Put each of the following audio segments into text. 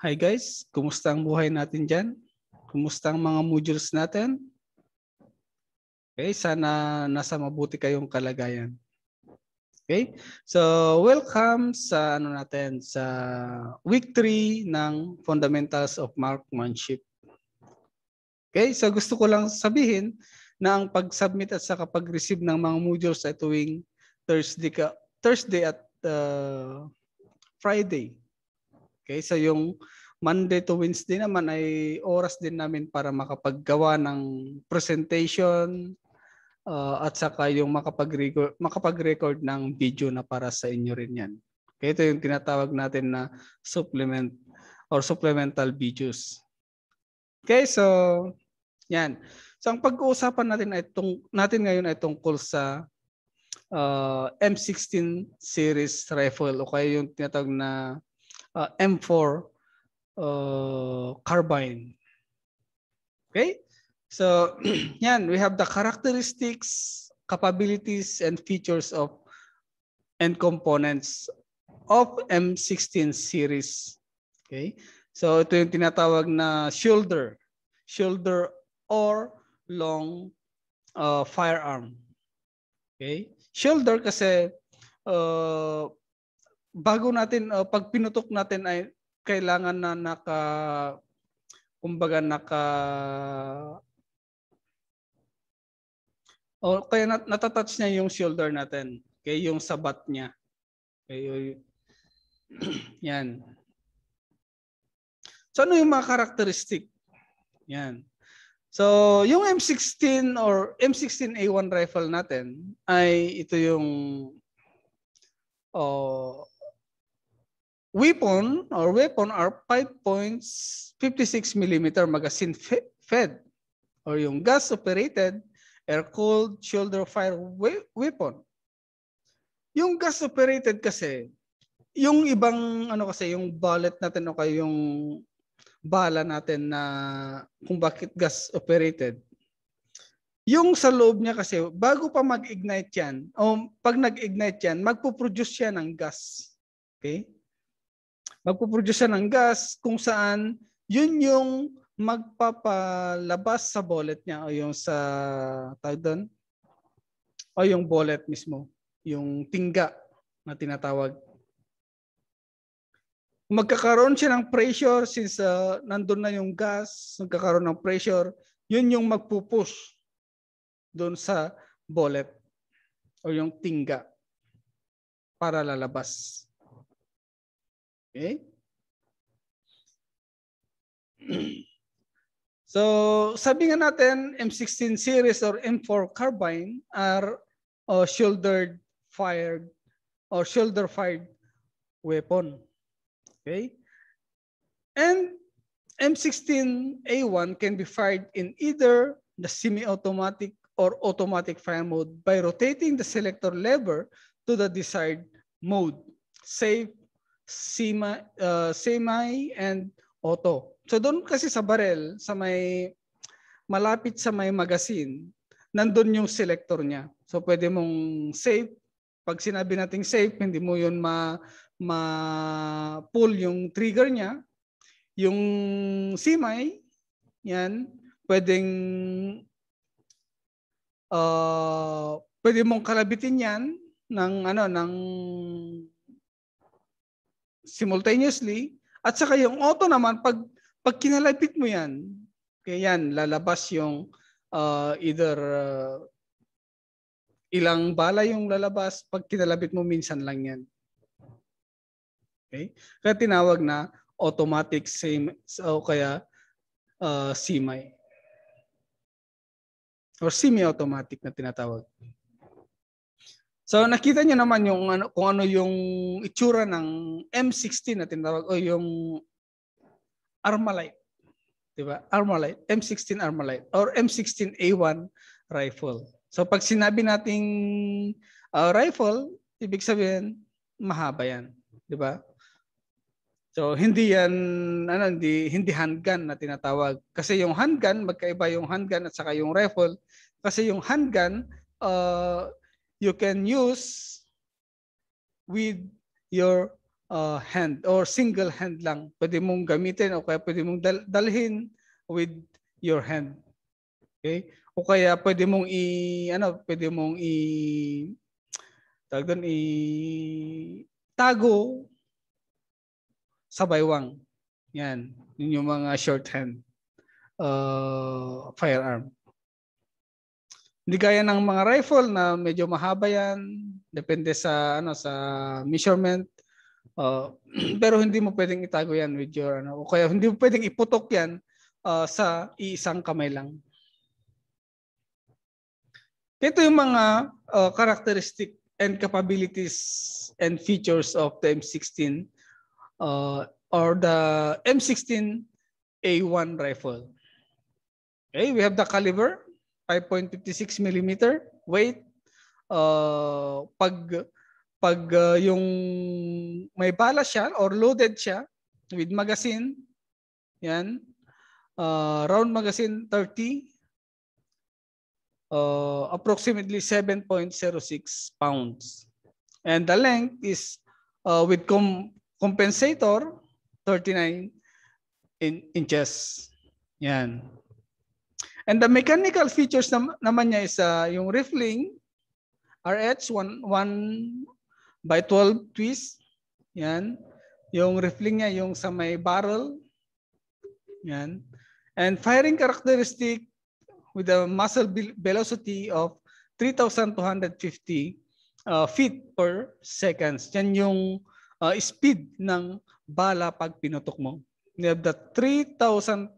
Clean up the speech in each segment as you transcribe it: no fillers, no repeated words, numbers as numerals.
Hi guys, kumusta ang buhay natin dyan? Kumusta ang mga modules natin? Okay, sana nasa mabuti kayong kalagayan. Okay, so welcome sa natin sa week 3 ng Fundamentals of Markmanship. Okay, so gusto ko lang sabihin na ang pag-submit at saka pag-receive ng mga modules ay tuwing Thursday at Friday. Okay, so yung Monday to Wednesday naman ay oras din namin para makapaggawa ng presentation at saka yung makapag-record ng video na para sa inyo rin yan. Okay, ito yung tinatawag natin na supplement or supplemental videos. Okay, so yan. So ang pag-uusapan natin ngayon ay tungkol sa M16 series rifle o kaya yung tinatawag na M4 carbine. Okay? So, yan, we have the characteristics, capabilities, and features of and components of M16 series. Okay? So, ito yung tinatawag na shoulder or long firearm. Okay? Shoulder kasi bago natin pag pinutok natin ay kailangan na kaya natatouch niya yung shoulder natin. Okay, yung sabat niya. Okay, yan. So ano yung mga characteristic? Yan. So yung M16 or M16A1 rifle natin ay ito yung weapon are 5.56 mm magazine fed or yung gas operated air-cooled shoulder fire weapon. Yung gas operated kasi yung ibang yung bullet natin o kaya yung bala natin na kung bakit gas operated. Yung sa loob niya kasi bago pa mag-ignite yan o pag nag-ignite yan magpo-produce siya ng gas. Okay? Magpo-produce siya ng gas kung saan yun yung magpapalabas sa bullet niya o yung sa tawag doon o yung bullet mismo, yung tingga na tinatawag. Magkakaroon siya ng pressure since nandun na yung gas, magkakaroon ng pressure, yun yung magpupush doon sa bullet o yung tingga para lalabas. Okay? So, sabi nga natin, M16 series or M4 carbine are shoulder fired weapon. Okay? And M16A1 can be fired in either the semi-automatic or automatic fire mode by rotating the selector lever to the desired mode. Safe, semi and auto. So doon kasi sa barrel, sa may malapit sa may magazine, nandun yung selector niya. So pwede mong safe. Pag sinabi nating safe, hindi mo yun ma-pull yung trigger niya. Yung semi, yan, pwede mong kalabitin yan ng simultaneously, at saka yung auto naman pag kinalapit mo yan, kaya yan lalabas yung either ilang bala yung lalabas, pag kinalapit mo minsan lang yan. Okay? Kaya tinawag na automatic o kaya semi or semi-automatic na tinatawag. So nakita niyo naman yung kung ano yung itsura ng M16 na tinatawag o yung Armalite. 'Di ba? Armalite, M16 Armalite or M16A1 rifle. So pag sinabi nating rifle, ibig sabihin mahaba 'yan, 'di ba? So hindi yan hindi handgun na tinatawag. Kasi yung handgun, magkaiba yung handgun at saka yung rifle. Kasi yung handgun you can use with your hand or single hand lang. Pwede mong gamitin o kaya pwede mong dalhin with your hand. Okay? O kaya pwede mong tago sa baywang. Yan. Yun yung mga shorthand firearm. Hindi kaya ng mga rifle na medyo mahaba yan. Depende sa sa measurement. Pero hindi mo pwedeng itago yan with your o kaya hindi mo pwedeng iputok yan sa isang kamay lang. Ito yung mga characteristic and capabilities and features of the M16 or the M16A1 rifle. Okay, we have the caliber, 5.56 mm, weight, pag yung may bala siya or loaded siya with magazine, yan, round magazine 30, approximately 7.06 pounds. And the length is with compensator 39 inches. Yan. And the mechanical features naman niya is yung rifling, RH 1/12 twist. Yan. Yung rifling niya yung sa may barrel. Yan. And firing characteristic with a muzzle velocity of 3,250 feet per second. Yan yung speed ng bala pag pinutok mo. You have the 3,250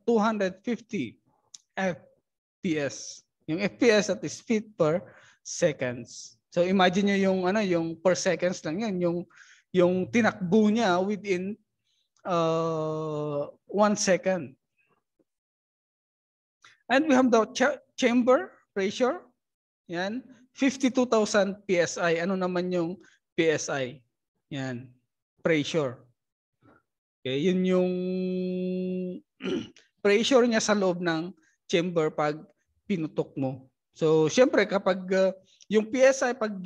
FPS. Yung FPS at is feet per seconds. So imagine nyo yung per seconds lang yan, yung tinakbo niya within 1 second. And we have the chamber pressure. Yan, 52,000 PSI. Ano naman yung PSI? Yan, pressure. Okay, yun yung pressure niya sa loob ng chamber pag pinutok mo. So, syempre kapag yung PSI pag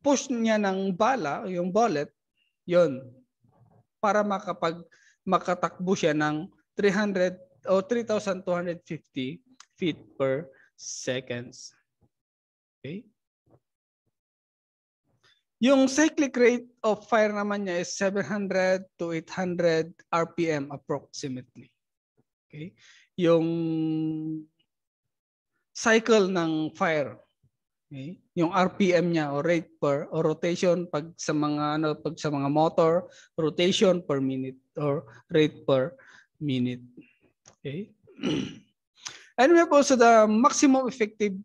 push niya ng bala, yung bullet, yun para makatakbo siya ng 300 o 3,250 feet per seconds. Okay? Yung cyclic rate of fire naman niya is 700 to 800 RPM approximately. Okay? Yung cycle ng fire. Okay? Yung RPM niya o rate per or rotation pag sa mga motor, rotation per minute or rate per minute. Okay? And we have also the maximum effective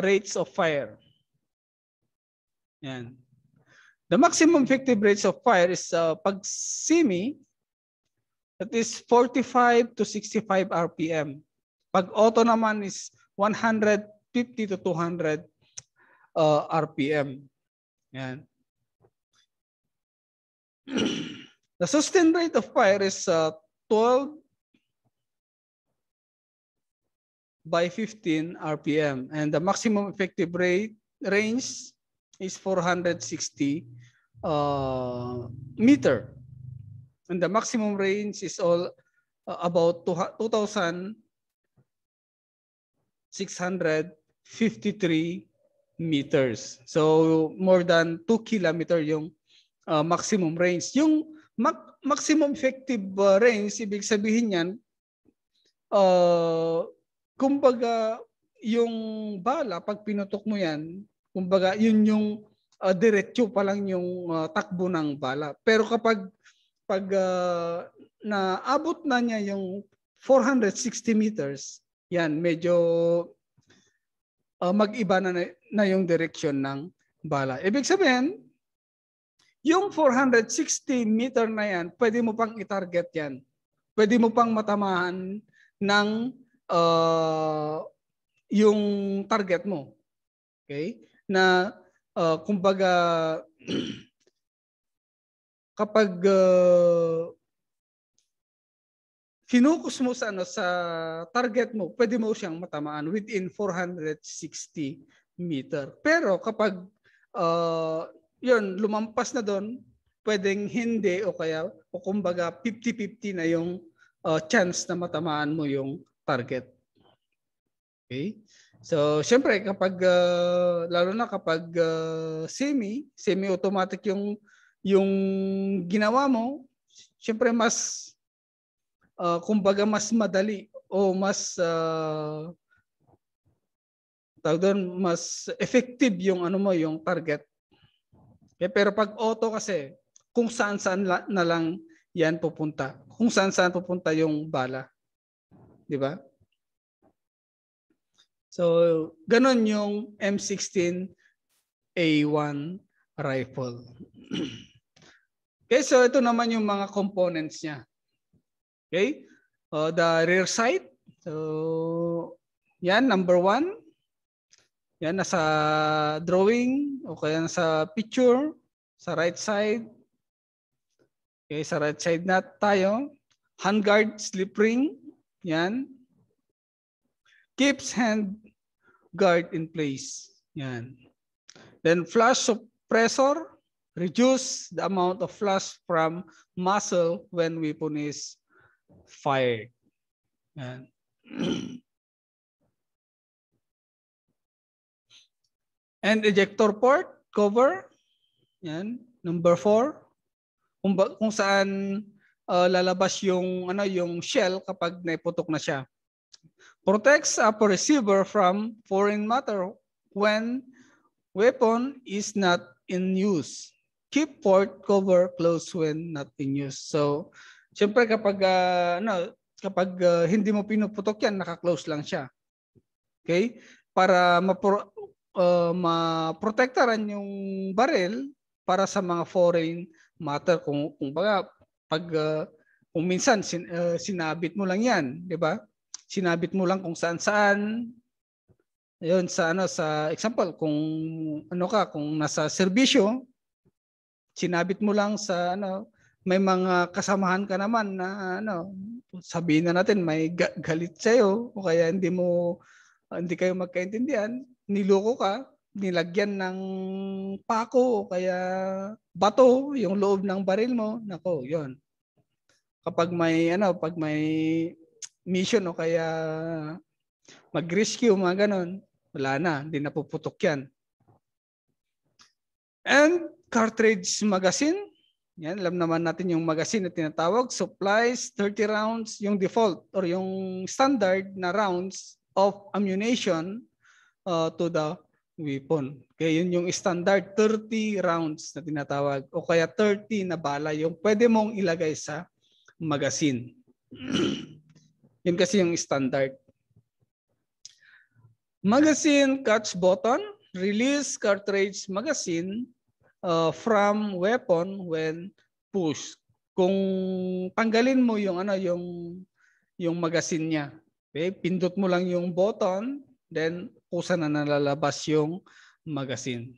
rates of fire. Yan. The maximum effective rates of fire is pag semi, that is 45 to 65 RPM. Pag auto naman is 150 to 200 RPM. Yan. The sustained rate of fire is 12 by 15 RPM, and the maximum effective range is 460 meter, and the maximum range is about 2,653 meters. So more than 2 kilometer yung maximum range. Yung maximum effective range, ibig sabihin yan, kumbaga yung bala pag pinutok mo yan, kumbaga yun yung diretso pa lang yung takbo ng bala. Pero kapag naabot na niya yung 460 meters, yan medyo mag-iba na yung direksyon ng bala. Ibig sabihin, yung 460 meter na yan, pwede mo pang i-target yan. Pwede mo pang matamahan ng yung target mo. Okay? Na kumbaga kapag finokus mo sa target mo, pwede mo siyang matamaan within 460 meter. Pero kapag yun, lumampas na doon, pwedeng hindi o kaya o kumbaga 50-50 na yung chance na matamaan mo yung target. Okay? So, syempre kapag lalo na kapag semi-automatic yung ginawa mo, syempre mas kumbaga mas madali o mas mas effective yung ano mo, yung target. Okay? Pero pag auto kasi, kung saan-saan na lang yan pupunta. Kung saan-saan pupunta yung bala. Di ba? So, ganun yung M16A1 rifle. Okay, so ito naman yung mga components niya. Okay? The rear sight. So, yan, number 1. Yan, nasa drawing o kaya nasa picture. Sa right side. Okay, sa right side na tayo. Handguard slip ring. Yan. Keeps hand guard in place. Yan. Then flash suppressor. Reduce the amount of flash from muzzle when weapon is fired. Yan. And ejector port cover. Yan, number 4. Kung saan lalabas yung shell kapag naiputok na siya. Protects upper receiver from foreign matter when weapon is not in use. Keep port cover closed when not in use. So, siyempre kapag hindi mo pinuputok yan, naka-close lang siya. Okay? Para maprotektaran yung barrel para sa mga foreign matter kung minsan sinabit mo lang yan, di ba? Sinabit mo lang kung saan-saan. Ayun, sa example, kung nasa serbisyo, sinabit mo lang sa may mga kasamahan ka naman na sabihin na natin may galit sa'yo o kaya hindi kayo magkaintindihan, niloko ka, nilagyan ng pako o kaya bato yung loob ng baril mo, nako, yon. Kapag may mission o kaya mag-rescue, mga ganon, wala na, hindi na puputok yan. And cartridge magazine. Yan, alam naman natin yung magazine na tinatawag. Supplies 30 rounds, yung default or yung standard na rounds of ammunition to the weapon. Okay, yun yung standard 30 rounds na tinatawag o kaya 30 na bala yung pwede mong ilagay sa magazine. Yun kasi yung standard. Magazine catch button, release cartridge magazine from weapon when push. Kung tanggalin mo yung magazine niya, okay? Pindot mo lang yung button, then kusa na nalalabas yung magazine.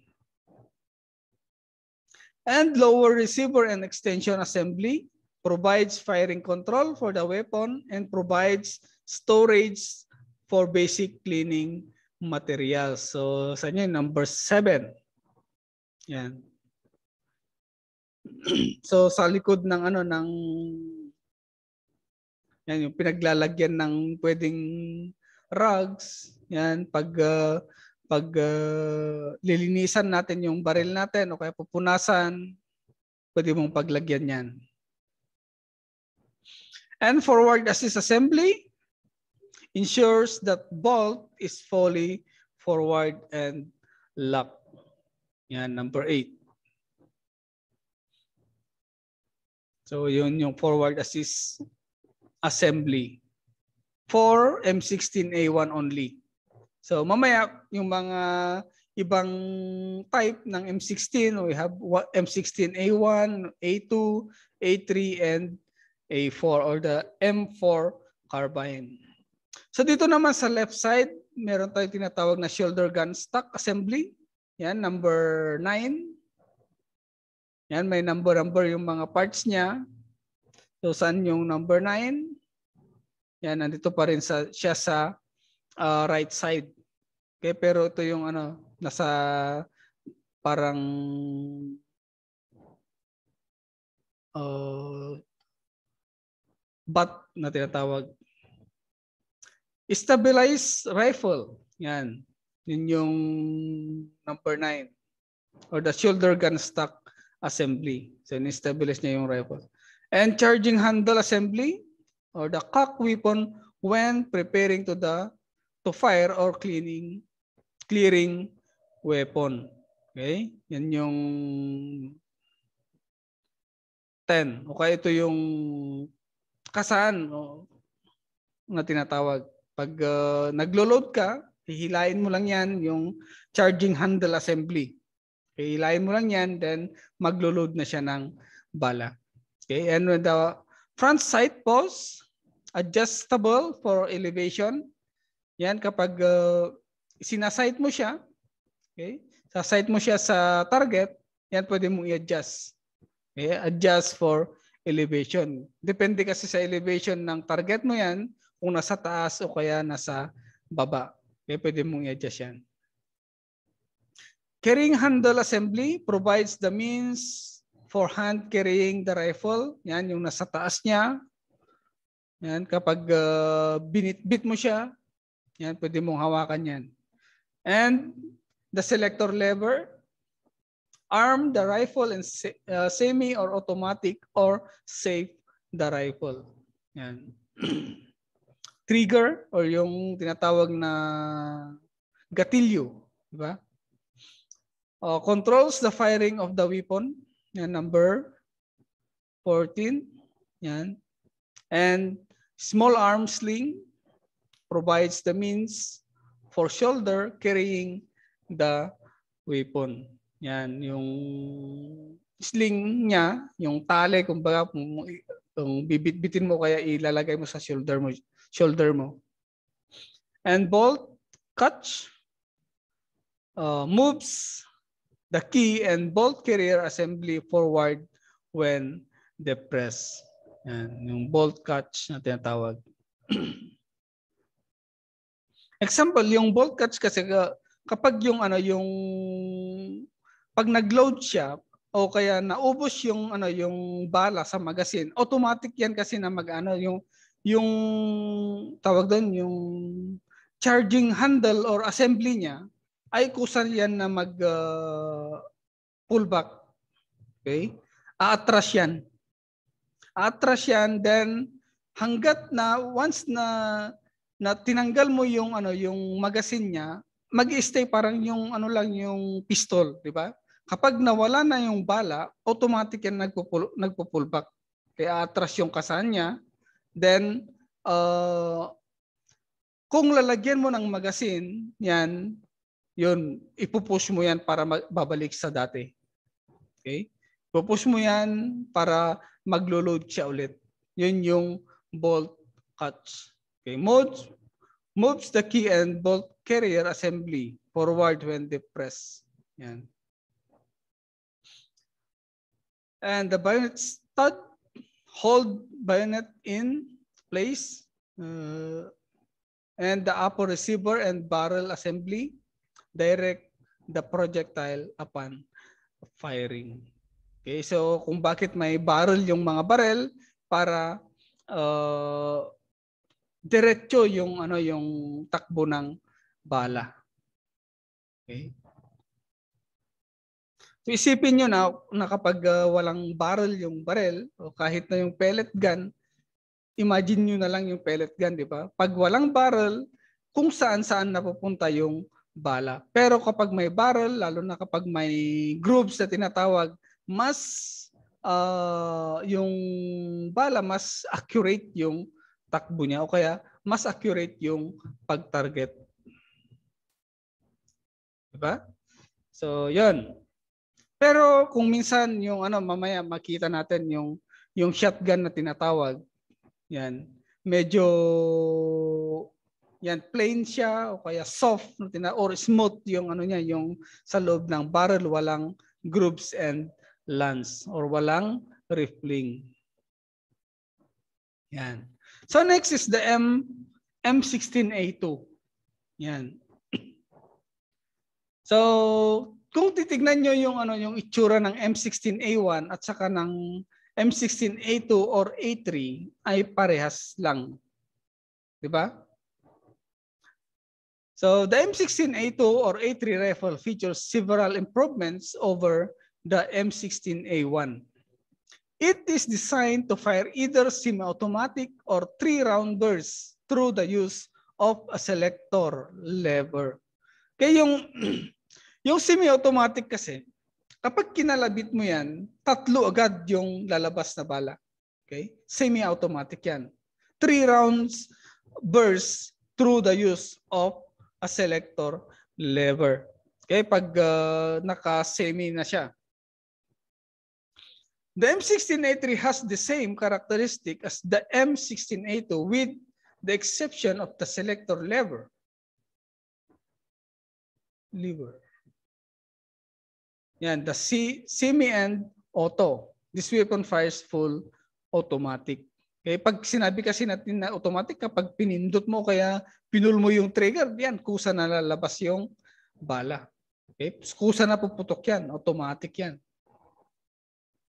And lower receiver and extension assembly provides firing control for the weapon and provides storage for basic cleaning materials. So sa inyo number 7. Yan. So sa likod ng yan yung pinaglalagyan ng pwedeng rugs, yan pag lilinisan natin yung baril natin o kaya pupunasan, pwede mong paglagyan yan. And forward assist assembly ensures that bolt is fully forward and locked. Yan, number 8. So yun yung forward assist assembly for M16A1 only. So mamaya yung mga ibang type ng M16, we have M16A1, A2, A3, and A4 or the M4 carbine. So dito naman sa left side, meron tayong tinatawag na shoulder gun stock assembly. Yan, number 9. Yan, may number yung mga parts niya. So saan yung number 9? Yan, nandito pa rin siya sa right side. Okay, pero ito yung nasa parang bat na tinatawag. Stabilized rifle. Yan. Yun yung number 9. Or the shoulder gun stock assembly. So, in-stabilize niya yung rifle. And charging handle assembly or the cock weapon when preparing to fire or clearing weapon. Okay? Yan yung 10. Okay, ito yung kasaan na tinatawag. Pag naglo-load ka, hihilain mo lang yan yung charging handle assembly. Okay, hihilain mo lang yan, then maglo-load na siya ng bala. Okay, and with the front sight post, adjustable for elevation. Yan, kapag sinasight mo siya, okay, sasight mo siya sa target, yan pwede mong i-adjust. Okay, adjust for elevation. Depende kasi sa elevation ng target mo yan, kung nasa taas o kaya nasa baba. Okay, pwede mong i-adjust yan. Carrying handle assembly provides the means for hand carrying the rifle. Yan, yung nasa taas niya. Yan, kapag binitbit mo siya, yan, pwede mong hawakan yan. And the selector lever, arm the rifle and semi or automatic or save the rifle. Yan. Trigger or yung tinatawag na gatilyo, di ba? Controls the firing of the weapon. Yan, number 14. Yan. And small arm sling provides the means for shoulder carrying the weapon. Yan, yung sling niya, yung tali, kumbaga, kung bibit-bitin mo kaya ilalagay mo sa shoulder mo. And bolt catch moves the key and bolt carrier assembly forward when depressed. Yan, yung bolt catch na tinatawag. Example, yung bolt catch kasi kapag yung pag nag-load siya o kaya naubos yung yung bala sa magazine, automatic yan kasi na yung tawag doon, yung charging handle or assembly niya ay kusa yan na mag pull back. Okay? Aatras yan. Then hanggat na once na tinanggal mo yung yung magazine niya, mag-stay parang yung yung pistol, di ba? Kapag nawala na yung bala, automatic yan nagpo-pull back. Kaya atras yung kasan niya. Then kung lalagyan mo ng magazine, yan, yun, ipupush mo yan para babalik sa dati. Okay? Ipupush mo yan para maglo-load siya ulit. Yun yung bolt catch. Okay, moves the key and bolt carrier assembly forward when depressed. Yan. And the bayonet stud hold bayonet in place. And the upper receiver and barrel assembly direct the projectile upon firing. Okay, so kung bakit may barrel yung mga barrel para diretso yung yung takbo ng bala. Okay. So isipin niyo na kapag walang barrel yung barrel o kahit na yung pellet gun, imagine niyo na lang yung pellet gun, di ba? Pag walang barrel, kung saan-saan napupunta yung bala. Pero kapag may barrel, lalo na kapag may grooves na tinatawag, mas yung bala, mas accurate yung takbo niya o kaya mas accurate yung pag-target. Diba? So, yun. Pero kung minsan yung mamaya makita natin yung shotgun na tinatawag, yan, medyo yan plain siya o kaya soft or smooth yung niya, yung sa loob ng barrel walang grooves and lance or walang riffling. Yan. So next is the M16A2. Yan. So kung titignan nyo yung yung itsura ng M16A1 at saka ng M16A2 or A3 ay parehas lang. 'Di ba? So the M16A2 or A3 rifle features several improvements over the M16A1. It is designed to fire either semi-automatic or 3-round bursts through the use of a selector lever. Kaya yung semi-automatic kasi, kapag kinalabit mo yan, 3 agad yung lalabas na bala. Okay? Semi-automatic yan. 3 rounds burst through the use of a selector lever. Okay? Pag naka-semi na siya. The M16A3 has the same characteristic as the M16A2 with the exception of the selector lever. Yan, the semi and auto. This weapon fires full automatic. Okay, pag sinabi kasi natin na automatic, kapag pinindot mo kaya pinul mo yung trigger, yan, kusa na lalabas yung bala. Okay, kusa na puputok yan, automatic yan.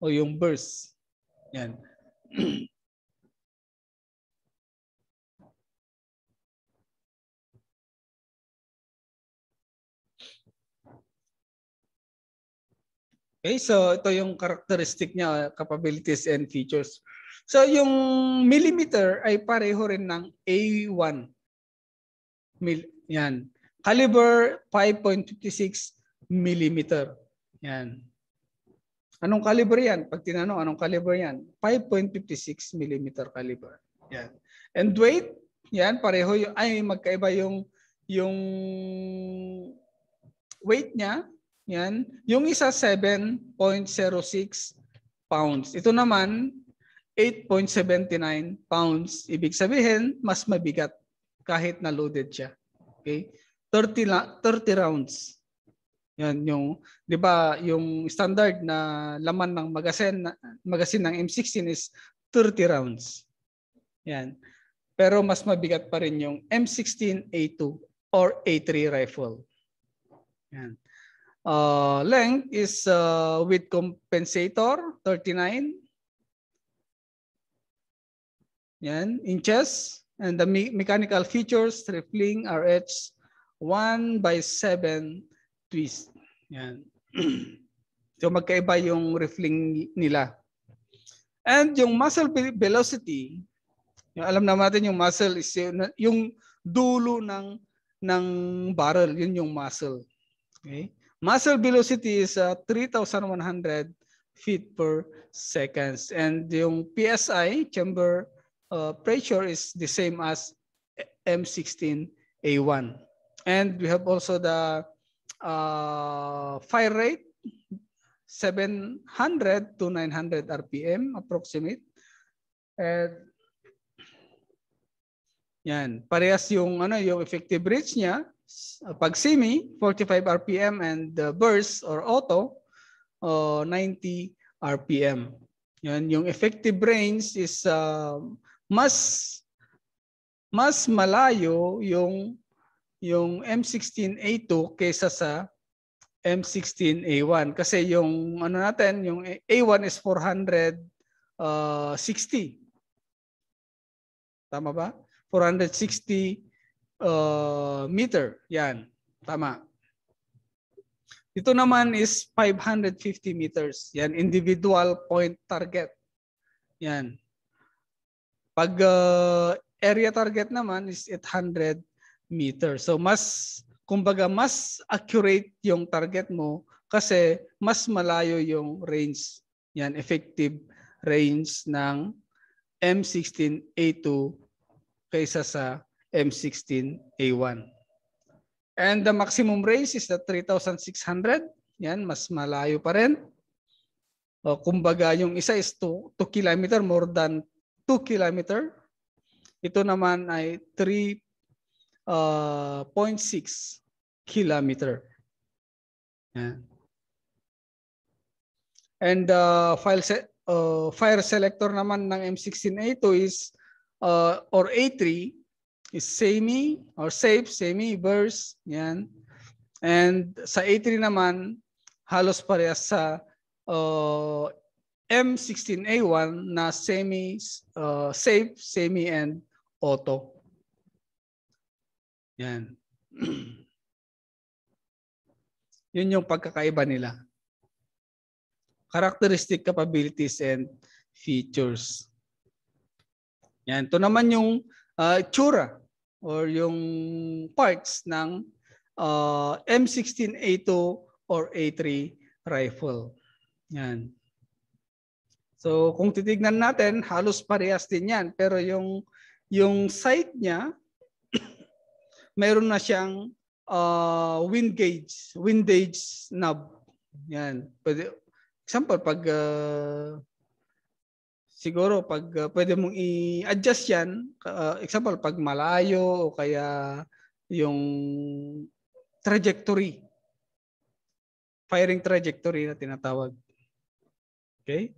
O yung burst. Yan. Okay, so ito yung characteristic niya, capabilities and features. So yung millimeter ay pareho rin ng A1. Yan. Caliber 5.56 millimeter. Yan. Anong caliber yan? Pag tinanong, anong caliber yan? 5.56 millimeter caliber. Yan. And weight, yan, pareho yung, ay magkaiba yung weight niya. Yan. Yung isa 7.06 pounds. Ito naman 8.79 pounds. Ibig sabihin, mas mabigat kahit na loaded siya. Okay? 30 rounds. Yan yung, 'di ba, yung standard na laman ng magazine ng M16 is 30 rounds. Yan. Pero mas mabigat pa rin yung M16A2 or A3 rifle. Yan. Length is with compensator 39. Yan, inches, and the mechanical features rifling RH 1/7 twist. Yan. So magkaiba yung rifling nila. And yung muzzle velocity, yung alam natin yung muzzle is yung dulo ng barrel, yun yung muzzle. Okay? Muzzle velocity is 3,100 feet per seconds. And yung PSI, chamber pressure, is the same as M16A1. And we have also the fire rate, 700 to 900 RPM approximate. And yan, parehas yung yung effective reach niya. Pag semi, 45 RPM, and burst or auto 90 RPM. Yan, yung effective range is mas malayo yung M16A2 kaysa sa M16A1 kasi yung natin, yung A1 is 460. Tama ba? 460 meter. Yan, tama. Ito naman is 550 meters. Yan, individual point target. Yan. Pag area target naman is 800 meters. So kumbaga mas accurate yung target mo kasi mas malayo yung range. Yan, effective range ng M16A2 kaysa sa M16A1. And the maximum range is the 3,600. Yan, mas malayo pa rin. Kumbaga yung isa is 2 kilometer, more than 2 kilometer. Ito naman ay 3.6 kilometer. Yan. And fire selector naman ng M16A2 is or A3 is semi or safe, semi, burst. Yan. And sa A3 naman, halos parehas sa M16A1 na safe, semi, and auto. Yan. Yun yung pagkakaiba nila. Characteristic, capabilities, and features. Yan. Ito naman yung itsura or yung parts ng M16A2 or A3 rifle. Yan. So kung titignan natin, halos parehas din yan. Pero yung sight niya, mayroon na siyang windage knob. Yan. Pwede, example, pag siguro pag pwede mong i-adjust yan, example, pag malayo o kaya yung trajectory, firing trajectory na tinatawag. Okay?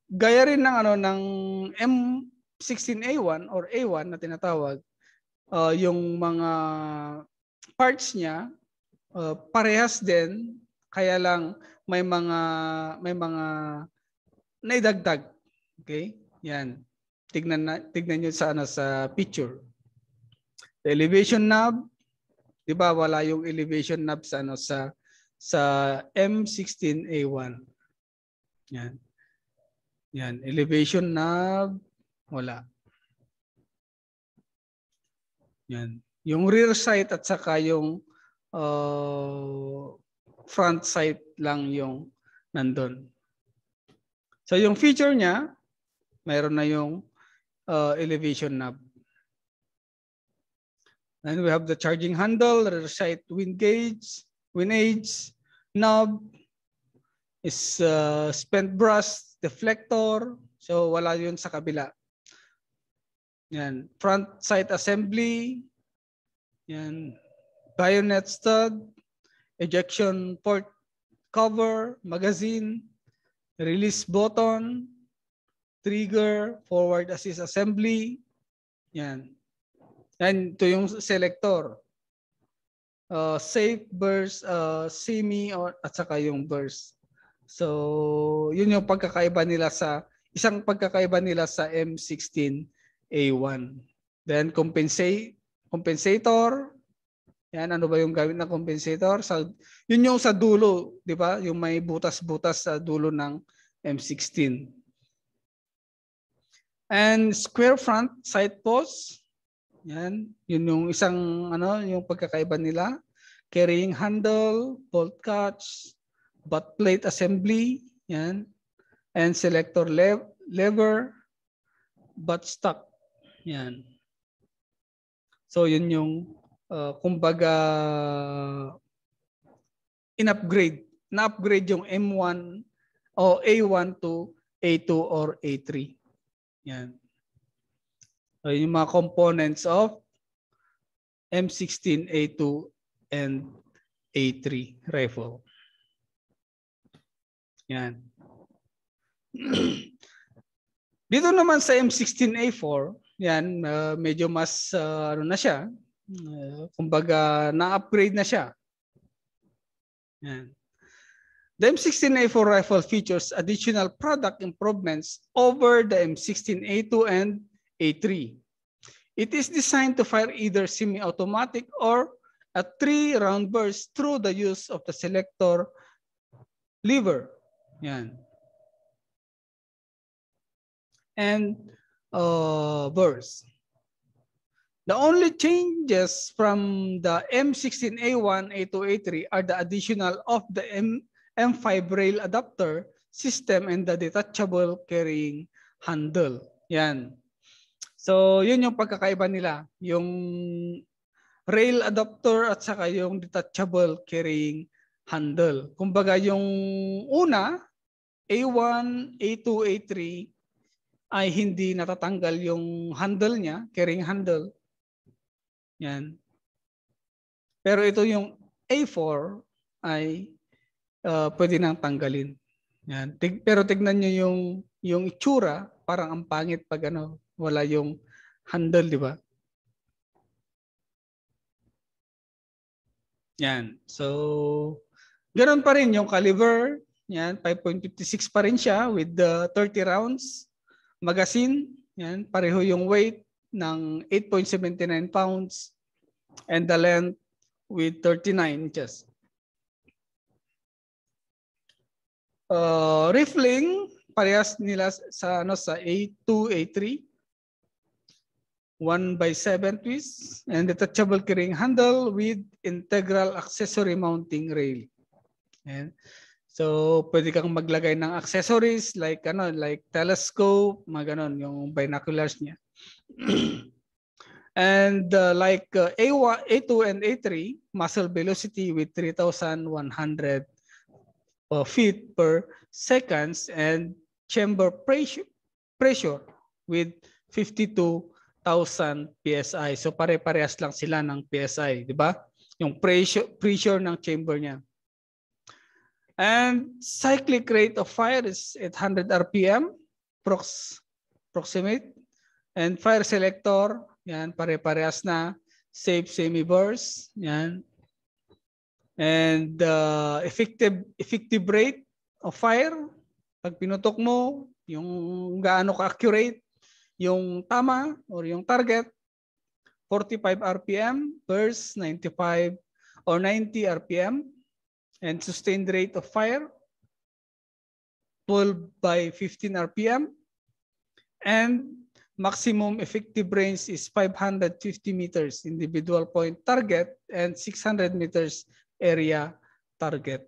Gaya rin ng M16A1 or A1 na tinatawag, yung mga parts niya parehas din, kaya lang may mga naidagdag. Okay? Yan. Tignan niyo sa picture. The elevation knob, 'di ba? Wala yung elevation knob sa M16A1. Yan. Yan, elevation knob, wala. Yan. Yung rear sight at saka yung front sight lang yung nandun. So yung feature niya, mayroon na yung elevation knob. And we have the charging handle, rear sight wind gauge, knob, is spent brass, deflector. So wala yun sa kabila. Yan. Front sight assembly. Yan. Bayonet stud, ejection port cover, magazine, release button, trigger, forward assist assembly. Yan. And ito yung selector. Safe, burst, semi, at saka yung burst. So, yun yung pagkakaiba nila isang pagkakaiba nila sa M16A1. Then, compensator. Yan, ano ba yung gamit na compensator? Yun yung sa dulo, di ba? Yung may butas-butas sa dulo ng M16. And square front sight post. Yan, yun yung isang yung pagkakaiba nila. Carrying handle, bolt catch, butt plate assembly, yan. And selector lever, butt stock. Yan. So yun yung kumbaga na-upgrade yung M1 o A1 to A2 or A3. Yan. So yung mga components of M16, A2, and A3 rifle. Yan. Dito naman sa M16A4, yan, medyo mas na siya. Kumbaga na-upgrade na siya. Yan. The M16A4 rifle features additional product improvements over the M16A2 and A3. It is designed to fire either semi-automatic or a 3-round burst through the use of the selector lever. Yan. And burst. The only changes from the M16A1, A2, A3 are the additional of the M5 rail adapter system and the detachable carrying handle. Yan. So, yun yung pagkakaiba nila. Yung rail adapter at saka yung detachable carrying handle. Kumbaga yung una, A1, A2, A3 ay hindi natatanggal yung handle niya, carrying handle. Yan. Pero ito yung A4 ay pwede nang tanggalin. Yan. Pero tignan nyo yung itsura, parang ang pangit pag wala yung handle, di ba? Yan. So, Ganon pa rin yung caliber. Yan, 5.56 pa rin siya with the 30 rounds. Magazine, yan, pareho yung weight ng 8.79 pounds and the length with 39 inches. Rifling, parehas nila sa A2, A3. 1x7 twist and detachable carrying handle with integral accessory mounting rail. And so pwede kang maglagay ng accessories like like telescope, mga ganon, yung binoculars niya. And like A1, A2 and A3, muzzle velocity with 3,100 feet per seconds and chamber pressure with 52,000 PSI. So pare-parehas lang sila ng PSI, di ba? Yung pressure ng chamber niya. And cyclic rate of fire is 800 RPM, proximate. And fire selector, yan, pare-parehas na. Safe semi-burst, yan. And effective rate of fire, pag pinutok mo, yung gaano ka-accurate, yung tama or yung target, 45 RPM, burst 95 or 90 RPM. And sustained rate of fire, 12 by 15 RPM. And maximum effective range is 550 meters individual point target and 600 meters area target.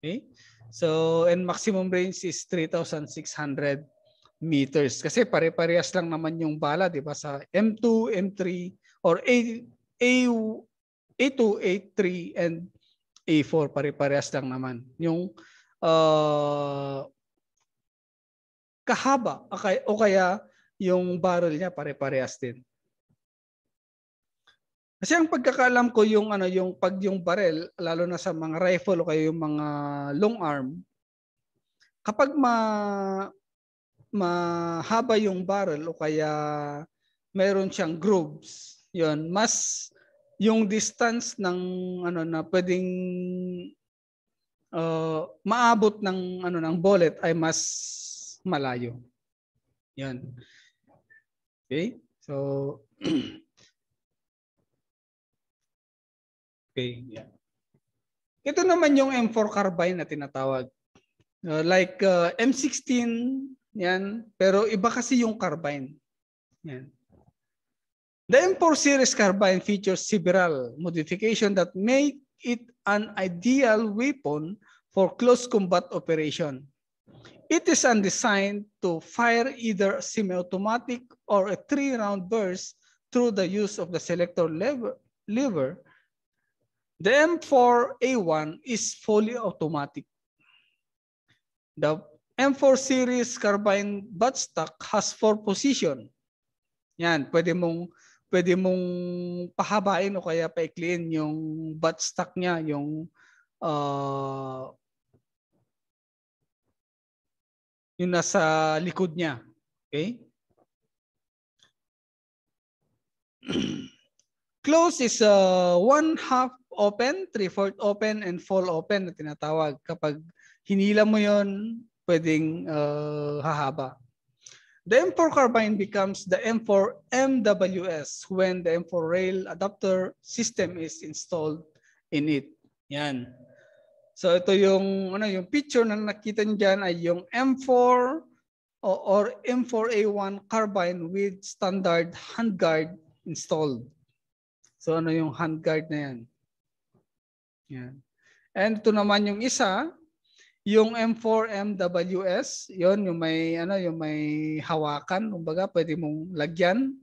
Okay? So, and maximum range is 3,600 meters. Kasi pare-parehas lang naman yung bala, di ba? Sa M2, M3, or A2, A3, and A4, pare-parehas lang naman. Yung kahaba o kaya yung barrel niya pare-parehas din. Kasi ang pagkakaalam ko yung yung barrel, lalo na sa mga rifle o kaya yung mga long arm, kapag mahaba yung barrel o kaya mayroon siyang grooves, yun, mas yung distance ng na pwedeng maabot ng bullet ay mas malayo. Yan. Okay? So okay, yeah. Ito naman yung M4 carbine na tinatawag. Like M16 yan, pero iba kasi yung carbine. Yan. The M4 series carbine features several modifications that make it an ideal weapon for close combat operation. It is designed to fire either semi-automatic or a 3-round burst through the use of the selector lever. The M4A1 is fully automatic. The M4 series carbine buttstock has 4 positions. Yan, pwede mong pahabain o kaya paikliin yung buttstock niya, yung nasa likod niya. Okay? Close is 1/2 open, 3/4 open, and full open na tinatawag. Kapag hinila mo yon, pwedeng hahaba. The M4 carbine becomes the M4 MWS when the M4 rail adapter system is installed in it. Yan. So ito yung yung picture na nakita niyo diyan ay yung M4 or M4A1 carbine with standard handguard installed. So yung handguard na yan. Yan. And ito naman yung isa, yung M4 MWS, yon yung may yung may hawakan, kumbaga pwede mong lagyan.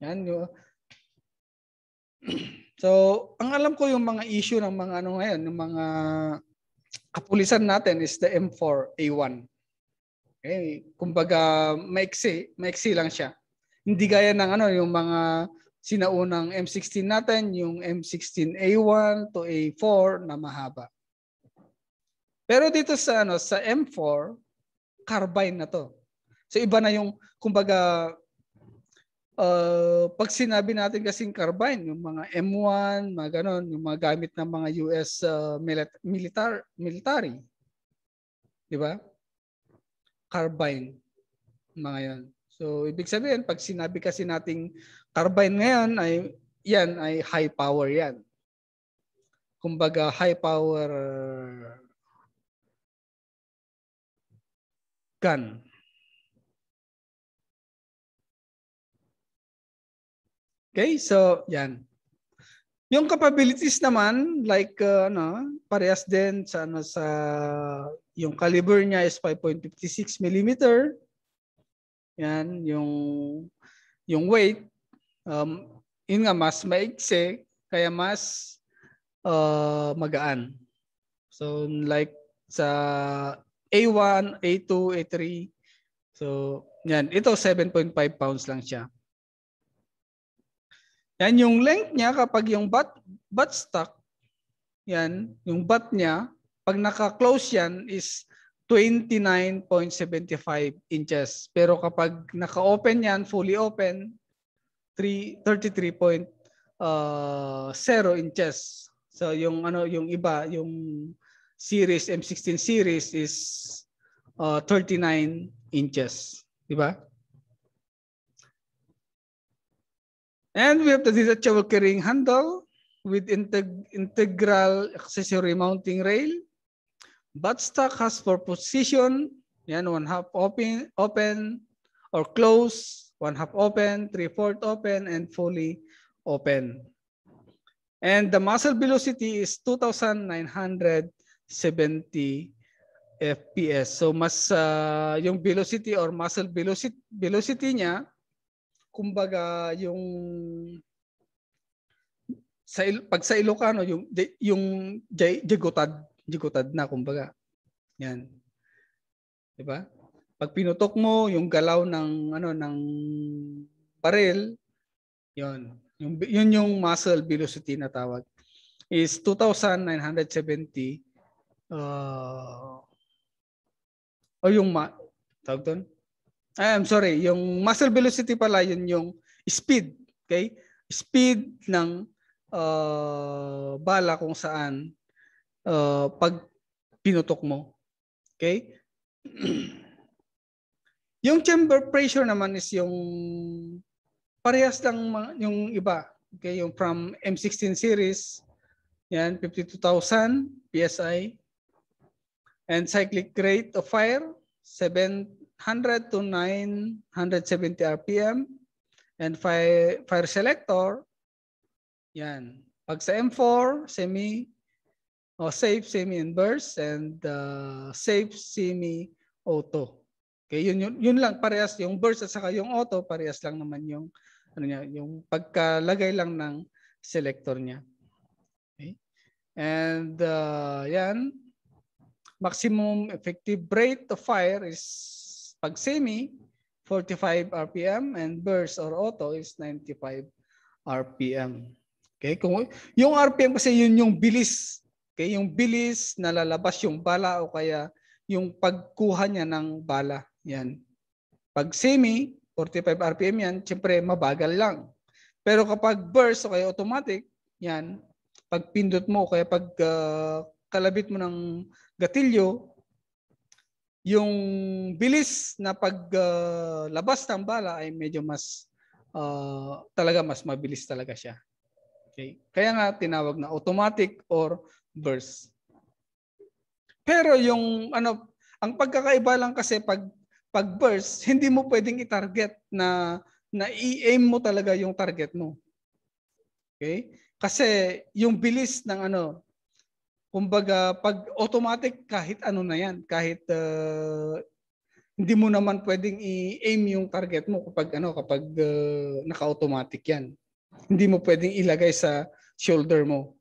Yan yung So, ang alam ko yung mga issue ng mga ngayon, yung mga kapulisan natin is the M4A1. Okay, kumbaga maiksi lang siya. Hindi gaya ng yung mga sinaunang M16 natin, yung M16A1 to A4 na mahaba. Pero dito sa sa M4 carbine na to. So iba na yung kumbaga pag sinabi natin kasing carbine, yung mga M1, mga ganon, yung mga gamit ng mga US military. Di ba? Carbine, mga yan. So, ibig sabihin, pag sinabi kasi nating carbine ngayon, yan ay high power yan. Kumbaga, high power gun. Okay, so yan. Yung capabilities naman, like parehas din sa yung caliber niya is 5.56 millimeter. Yan, yung weight, yun nga, mas maigsi, kaya mas magaan. So like sa A1, A2, A3, so yan, ito 7.5 pounds lang siya. Yan yung length niya kapag yung buttstock, yan, yung butt niya, pag naka-close yan is 29.75 inches. Pero kapag naka-open yan, fully open, 33.0 inches. So yung yung iba, yung series M16 series is 39 inches, di ba? And we have the detachable carrying handle with integral accessory mounting rail. Buttstock has 4 position. Yan, 1/2 open or close, 1/2 open, 3/4 open, and fully open. And the muzzle velocity is 2,970 FPS. So mas yung velocity or muzzle velocity niya, kumbaga yung pag sa Ilocano yung jigutad na, kumbaga. Yan. 'Di ba? Pag pinutok mo yung galaw ng ng baril, yun yung muzzle velocity na tawag is 2,970 o yung tawag doon. I'm sorry, yung muzzle velocity pala, yun yung speed, okay? Speed ng bala kung saan pag pinutok mo. Okay? Yung chamber pressure naman is yung parehas lang yung iba. Okay, yung from M16 series, yan 52,000 PSI. And cyclic rate of fire 700 to 970 RPM, and fire selector, yan. Pag sa M4, safe, semi, and burst, and safe, semi, auto. Okay, yun lang, parehas yung burst at saka yung auto, parehas lang naman yung yung pagkalagay lang ng selector niya. Okay? And yan, maximum effective rate of fire is pag semi 45 RPM and burst or auto is 95 RPM. Okay, kung yung RPM kasi yun yung bilis, okay, yung bilis na lalabas yung bala o kaya yung pagkuha niya ng bala. Yan. Pag semi 45 RPM yan, siyempre mabagal lang. Pero kapag burst o kaya automatic, yan, pag pindot mo o kaya pag kalabit mo ng gatilyo, yung bilis na paglabas ng bala ay medyo mas talaga mas mabilis talaga siya. Okay? Kaya nga tinawag na automatic or burst. Pero yung ang pagkakaiba lang kasi pag burst, hindi mo pwedeng i-target na i-aim mo talaga yung target mo. Okay? Kasi yung bilis ng kumbaga, pag automatic, kahit ano na yan, kahit hindi mo naman pwedeng i-aim yung target mo kapag naka-automatic yan. Hindi mo pwedeng ilagay sa shoulder mo.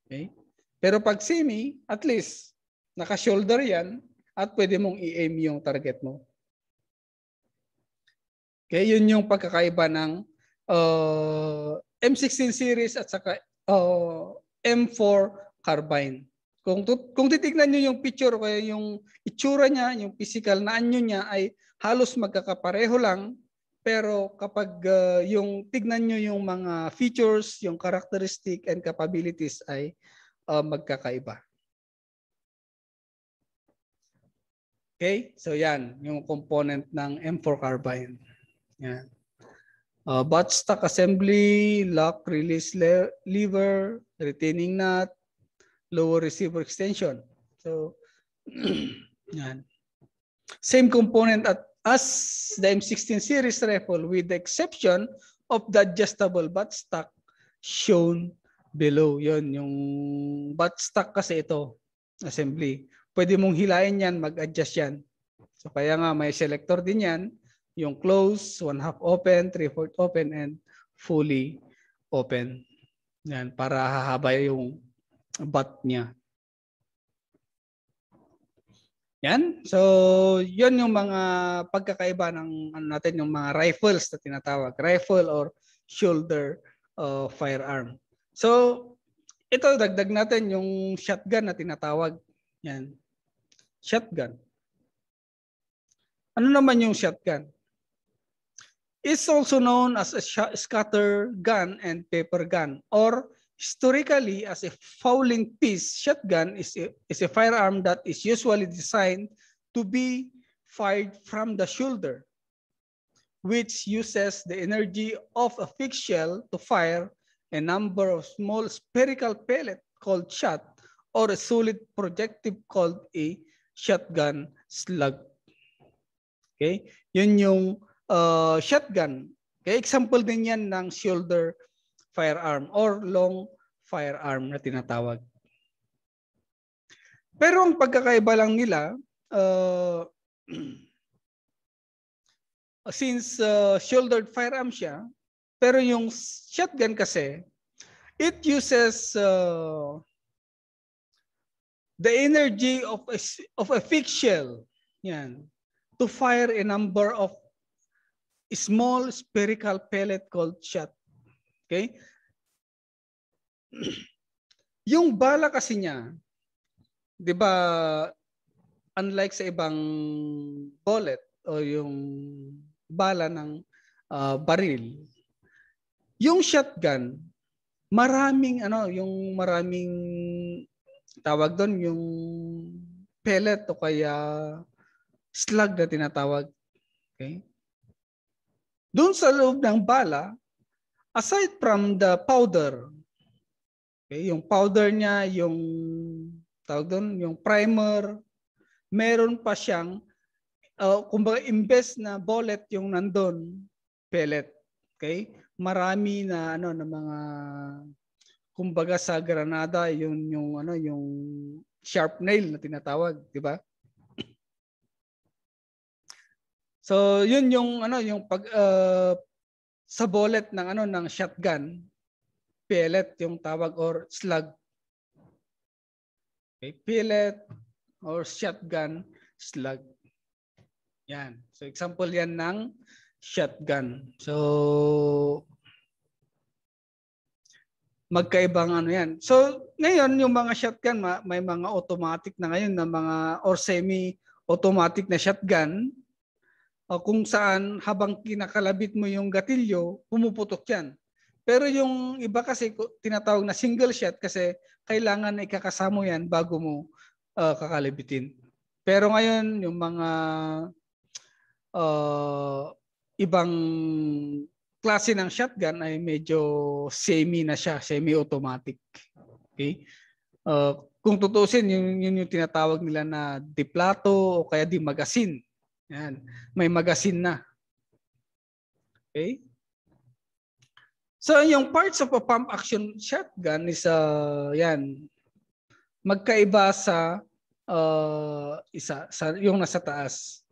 Okay? Pero pag semi, at least, naka-shoulder yan at pwede mong i-aim yung target mo. Okay? Yun yung pagkakaiba ng M16 series at saka M4 carbine. Kung titignan niyo yung picture o kaya yung itsura niya, yung physical na anyo niya ay halos magkakapareho lang, Pero kapag yung tignan nyo yung mga features, yung characteristic and capabilities ay magkakaiba. Okay? So yan, yung component ng M4 carbine. Yan. Buttstock assembly, lock release lever, retaining nut, lower receiver extension. So, yan. Same component as the M16 series rifle with the exception of the adjustable buttstock shown below. Yun, yung buttstock kasi ito, assembly. Pwede mong hilain yan, mag-adjust yan. So kaya nga may selector din yan, yung close, 1/2 open, 3/4 open, and fully open. Yan, para hahaba yung butt niya. Yan. So, yun yung mga pagkakaiba ng natin, yung mga rifles na tinatawag. Rifle or shoulder firearm. So, ito, dagdag natin yung shotgun na tinatawag. Yan. Shotgun. Ano naman yung shotgun? It's also known as a scatter gun and paper gun, or historically as a fowling piece. Shotgun is a firearm that is usually designed to be fired from the shoulder, which uses the energy of a fixed shell to fire a number of small spherical pellets called shot, or a solid projectile called a shotgun slug. Okay? Yun yung shotgun. Okay? Example din yan ng shoulder firearm or long firearm na tinatawag. Pero ang pagkakaiba lang nila, since shouldered firearm siya, pero yung shotgun kasi, it uses the energy of a fixed shell, yan, to fire a number of small spherical pellet called shot. Okay? Yung bala kasi niya, 'di ba, unlike sa ibang bullet o yung bala ng baril, yung shotgun, maraming tawag doon, yung pellet o kaya slug na tinatawag. Okay? Doon sa loob ng bala, aside from the powder, okay, yung powder niya, yung tawag doon, yung primer, meron pa siyang kumbaga imbes na bullet yung nandun, pellet. Okay? Marami na na mga kumbaga sa granada, yung sharp nail na tinatawag, di ba? So, yun yung pag sa bullet ng shotgun, pellet yung tawag or slug. Okay, pellet or shotgun slug. Yan. So, example yan ng shotgun. So, magkaibang yan. So, ngayon yung mga shotgun, may mga automatic na ngayon na mga or semi-automatic na shotgun, kung saan habang kinakalabit mo yung gatilyo, pumuputok yan. Pero yung iba kasi tinatawag na single shot kasi kailangan na ikakasamo yan bago mo kakalibitin. Pero ngayon yung mga ibang klase ng shotgun ay medyo semi na siya, semi-automatic. Okay? Kung tutusin, yun yung tinatawag nila na diplato o kaya di magazine. Yan. May magazine na. Okay? So, yung parts of a pump action shotgun is yan. Magkaiba sa yung nasa taas.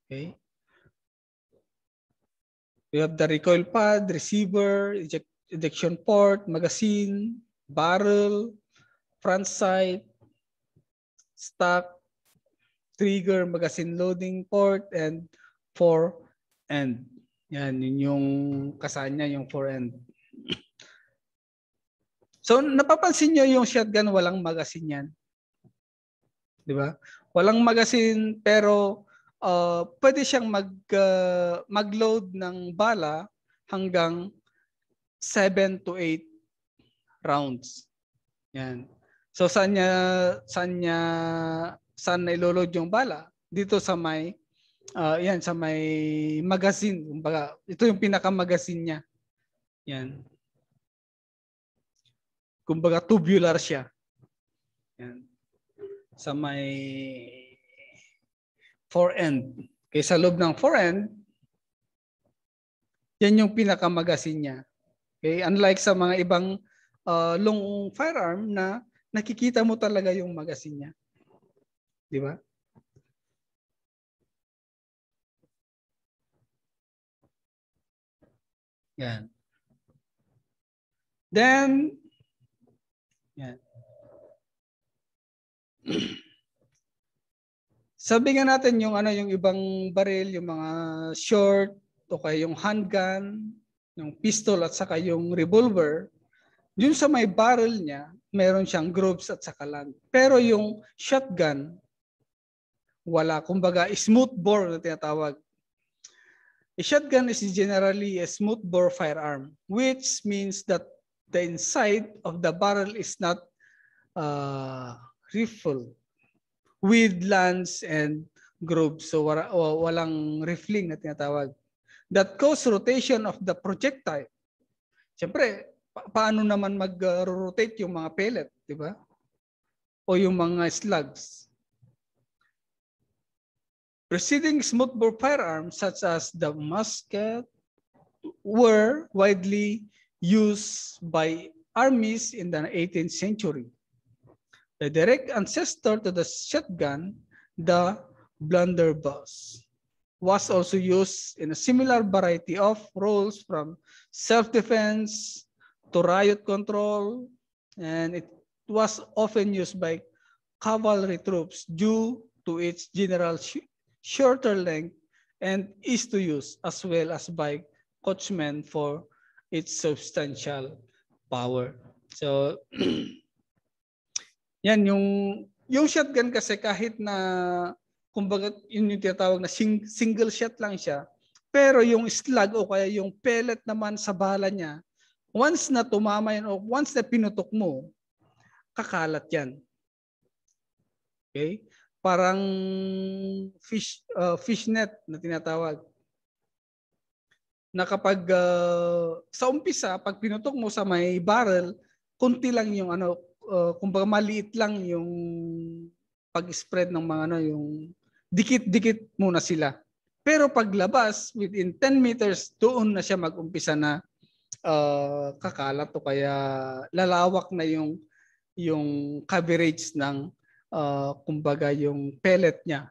Okay? You have the recoil pad, receiver, ejection port, magazine, barrel, front sight, stock, trigger, magazine loading port, and fore-end. Yan, yun yung kasanya, yung fore-end. So, napapansin nyo yung shotgun, walang magazine yan. Di ba? Walang magazine, pero pwede siyang mag-load ng bala hanggang 7 to 8 rounds. Yan. So saan na iloload yung bala? Dito sa may sa may magazine. Kumbaga, ito yung pinaka-magazine niya. Yan. Kumbaga tubular siya. Yan. Sa may forend. Kaya sa loob ng forend, yan yung pinaka-magazine niya. Okay? Unlike sa mga ibang long firearm na nakikita mo talaga yung magazine niya. Di ba? Yan. Then, yan. Sabi nga natin yung yung ibang baril, yung mga short o kaya yung handgun, yung pistol at saka yung revolver, yun sa may barrel niya, meron siyang grooves at saka lang. Pero yung shotgun, wala. Kumbaga, smooth bore na tinatawag. A shotgun is generally a smooth bore firearm, which means that the inside of the barrel is not rifled with lance and grooves. So walang riffling na tinatawag. That cause rotation of the projectile. Siyempre, paano naman mag-rotate yung mga pellet, di ba? O yung mga slugs. Preceding smoothbore firearms such as the musket were widely used by armies in the 18th century. The direct ancestor to the shotgun, the blunderbuss, was also used in a similar variety of roles from self-defense to riot control, and it was often used by cavalry troops due to its general shorter length and ease to use, as well as by coachmen for its substantial power. So, yan yung shotgun kasi kahit na kumbaga yun yung tinatawag na single shot lang siya, pero yung slug o kaya yung pellet naman sa bala niya, once na tumama yan o once na pinutok mo, kakalat yan. Okay? Parang fish net na tinatawag. Na kapag sa umpisa, pag pinutok mo sa may barrel, kunti lang yung kumbaga maliit lang yung pag-spread ng mga yung dikit-dikit muna sila. Pero paglabas, within 10 meters, doon na siya mag-umpisa na kakalat o kaya lalawak na yung coverage ng kumbaga yung pellet niya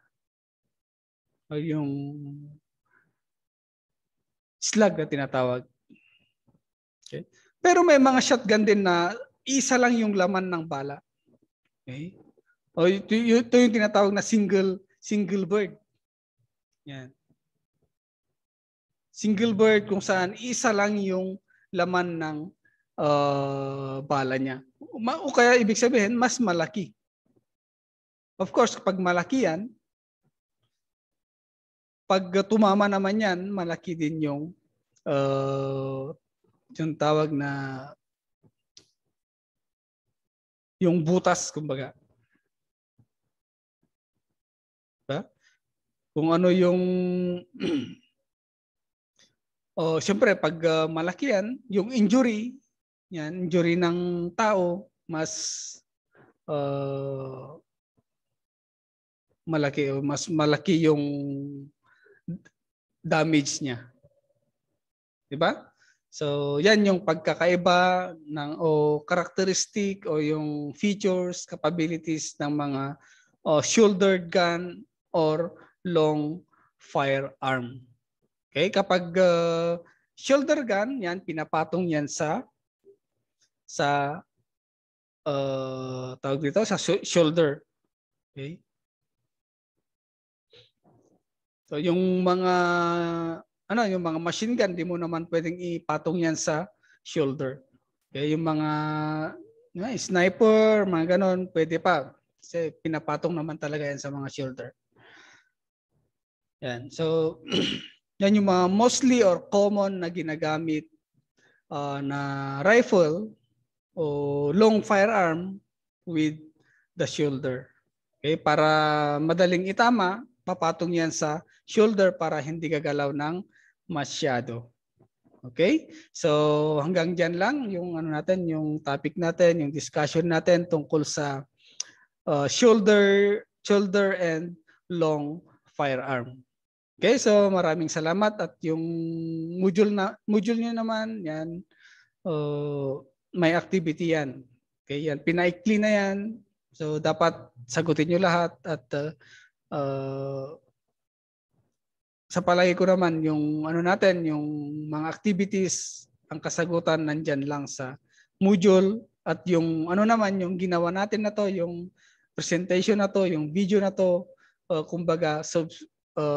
o yung slug na tinatawag. Okay? Pero may mga shotgun din na isa lang yung laman ng bala. Okay? O ito yung tinatawag na single bird. Yan. Single bird kung saan isa lang yung laman ng bala niya. O kaya ibig sabihin, mas malaki. Of course, kapag malaki yan, pag tumama naman yan, malaki din yung tawag na yung butas, kumbaga. Diba? Kung ano yung siyempre pag malaki yan, yung injury ng tao mas malaki o mas malaki yung damage niya. 'Di ba? So, yan yung pagkakaiba ng characteristic o yung features, capabilities ng mga shouldered gun or long firearm. Okay, kapag shoulder gun, yan pinapatong yan sa tawag dito sa shoulder. Okay? So yung mga yung mga machine gun, di mo naman pwedeng ipatong yan sa shoulder. Okay, yung mga sniper, mga ganon, pwede pa. Kasi pinapatong naman talaga yan sa mga shoulder. Yan. So, yan yung mga mostly or common na ginagamit na rifle o long firearm with the shoulder. Okay, para madaling itama, papatong yan sa shoulder para hindi gagalaw ng masyado. Okay? So hanggang diyan lang yung ano natin, yung topic natin, yung discussion natin tungkol sa shoulder and long firearm. Okay, so maraming salamat at yung module niyo naman yan may activity yan. Okay, yan pinaikli na yan. So dapat sagutin niyo lahat at sa palagi ko naman yung ano natin, yung mga activities, ang kasagutan nandyan lang sa module at yung ano naman, yung ginawa natin na to, yung presentation na to, yung video na to, kumbaga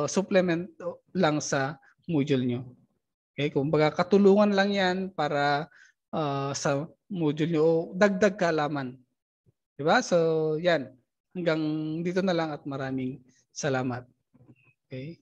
supplement lang sa module nyo. Okay, kumbaga katulungan lang yan para sa module nyo o dagdag kaalaman. Diba? So yan, hanggang dito na lang at maraming salamat. Okay.